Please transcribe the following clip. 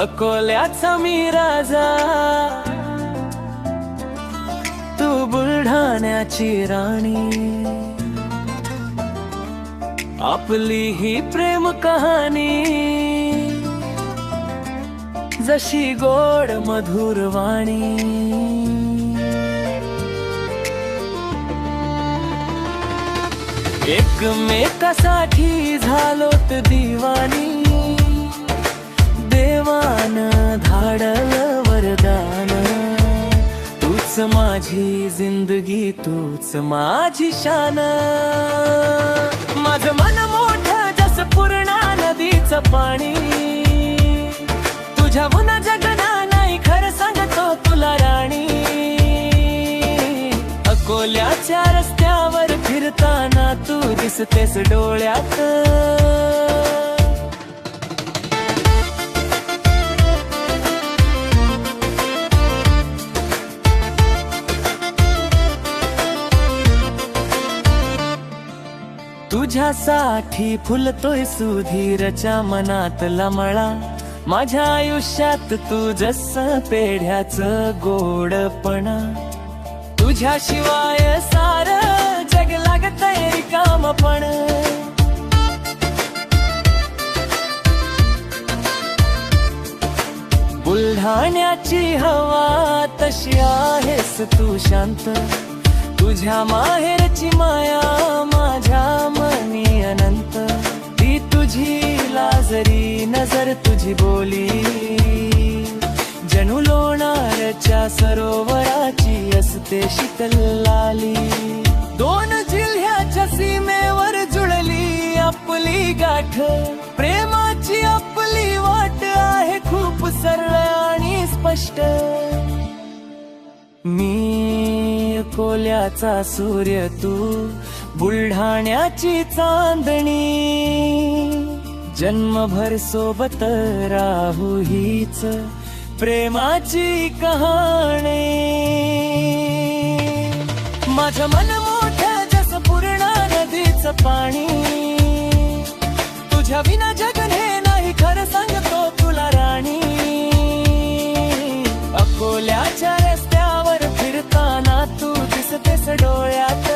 अकोल्याचा मी राजा, तू बुलढाण्याची राणी. आपली ही प्रेम कहाणी जशी गोड मधुर वाणी. एकमेकासाठी झालोत दिवानी, देवान धाडलं वरदान. तूच माझी जिंदगी, तूच माझी शान. माझं मन मोठं जसं पूर्णा नदीचं पाणी, तुझ्याहून जगना नाही खरं सांगतो तुला राणी. अकोल्याच्या रस्त्यावर फिरताना तू दिसतेस डोळ्यात. तुझ्यासाठी फुलतोय सुधीरच्या मनातला मळा. माझ्या आयुष्यात तू जसं पेढ्याचं गोडपणा. तुझ्याशिवाय सारं जग लागतंय रिकामपण. बुलढाण्याची हवा तशी आहेस तू शांत. तुझ्या माहेरची माया माझ्या मनी अनंत. ती तुझी लाजरी नजर, तुझी बोली जणू लोणारच्या सरोवराची असते शीतल लाली. दोन जिल्ह्याच्या सीमेवर जुळली आपली गाठ. प्रेमाची आपली वाट आहे खूप सरळ आणि स्पष्ट. मी अकोल्याचा सूर्य, तू बुलढाण्याची चांदणी. जन्मभर सोबत राहू हीच प्रेमाची कहाणी. माझं मन मोठं जसं पूर्णा नदीचं पाणी. तुझ्या विना जगन हे नाही खरं सांगतो तुला राणी. अकोल्याच्या रस्त्यावर फिरताना तू दिसतेस डोळ्यात.